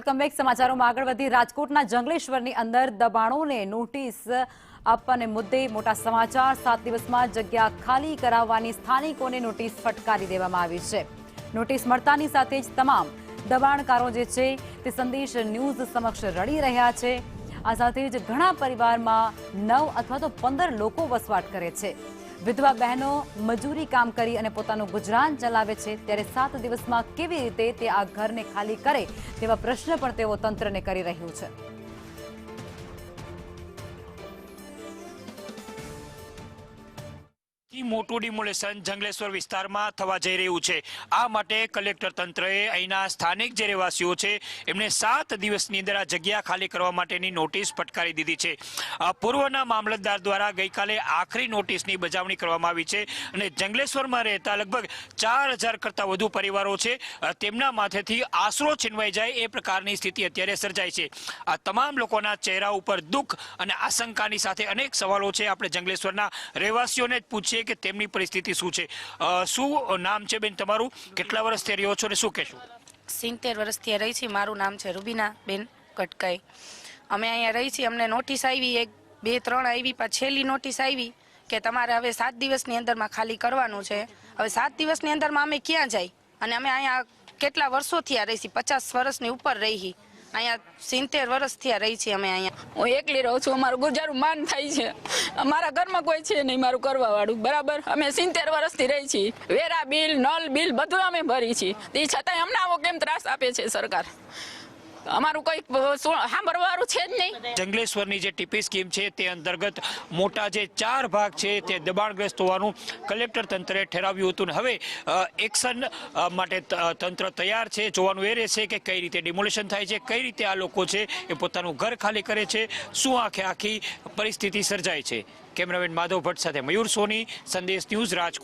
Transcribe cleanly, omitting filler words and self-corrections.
Welcome back. સમાચારોમાં આગળ વધી રાજકોટના જંગલેશ્વરની અંદર દબાણોને નોટિસ આપવાને મુદ્દે મોટા સમાચાર। 7 દિવસમાં જગ્યા ખાલી કરાવવાની સ્થાનિકોને નોટિસ ફટકારી દેવામાં આવી છે। નોટિસ મળતાની સાથે જ તમામ દબાણકારો જે છે તે સંદેશ ન્યૂઝ સમક્ષ રડી રહ્યા છે। આ સાથે જ ઘણા પરિવારમાં 9 અથવા તો 15 લોકો વસવાટ કરે છે। વિધવા બહેનો મજૂરી કામ કરી અને પોતાનું ગુજરાન ચલાવે છે, ત્યારે 7 દિવસમાં કેવી રીતે તે આ ઘરને ખાલી કરે તેવા પ્રશ્ન પણ તેઓ તંત્રને કરી રહ્યું છે। મોટું ડિમોલેશન જંગલેશ્વર વિસ્તારમાં થવા જઈ રહ્યું છે। આ માટે કલેક્ટર તંત્રએ અહીંના સ્થાનિક જે રહેવાસીઓ છે એમને 7 દિવસની અંદર આ જગ્યા ખાલી કરવા માટેની નોટિસ ફટકારી દીધી છે। પૂર્વના મામલતદાર દ્વારા ગઈકાલે આખરી નોટિસની બજાવણી કરવામાં આવી છે અને જંગલેશ્વરમાં રહેતા લગભગ 4000 કરતાં વધુ પરિવારો છે તેમના માથેથી આશરો છીનવાઈ જાય એ પ્રકારની સ્થિતિ અત્યારે સર્જાઈ છે। આ તમામ લોકોના ચહેરા ઉપર દુઃખ અને આશંકાની સાથે અનેક સવાલો છે। આપણે જંગલેશ્વરના રહેવાસીઓને જ પૂછીએ કે તેમની પરિસ્થિતિ શું છે। શું નામ છે બેન તમારું, કેટલા વર્ષથી રહ્યો છો અને શું કહેશો? 70 વર્ષથી રહી છે। મારું નામ છે રૂબીના બેન કટકાઈ। અમે અહીંયા રહી છીએ। અમને નોટિસ આવી 1, 2, 3 આવી, પણ છેલ્લી નોટિસ આવી કે તમારે હવે 7 દિવસની અંદરમાં ખાલી કરવાનું છે। હવે 7 દિવસની અંદરમાં અમે ક્યાં જાય? અને અમે અહીંયા કેટલા વર્ષોથી આ રહી છીએ, 50 વર્ષની ઉપર રહી। અહીંયા 70 વર્ષથી રહી છીએ અમે અહીંયા। હું એકલી રહું છું। અમારું ગુજારું માન થાય છે। અમારા ઘરમાં કોઈ છે નહીં મારું કરવા વાળું, બરાબર। અમે 70 વર્ષથી રહી છીએ। વેરા બિલ, નલ બિલ બધું અમે ભરી છીએ। એ છતાંય અમને આવો કેમ ત્રાસ આપે છે સરકાર? અમારું કોઈ સાંભળવાળું છે જ નહીં। જંગલેશ્વરની જે ટીપી સ્કીમ છે તે અંતર્ગત મોટા જે 4 ભાગ છે તે દબાણગ્રસ્ત હોવાનું કલેક્ટર તંત્રે ઠેરાવ્યું હતું ને હવે એક્શન માટે તંત્ર તૈયાર છે। જોવાનું એ રહેશે કે કઈ રીતે ડિમોલેશન થાય છે, કઈ રીતે આ લોકો છે એ પોતાનું ઘર ખાલી કરે છે, શું આખી પરિસ્થિતિ સર્જાય છે। કેમેરામેન માધવ ભટ્ટ સાથે મયુર સોની, સંદેશ ન્યૂઝ, રાજકોટ।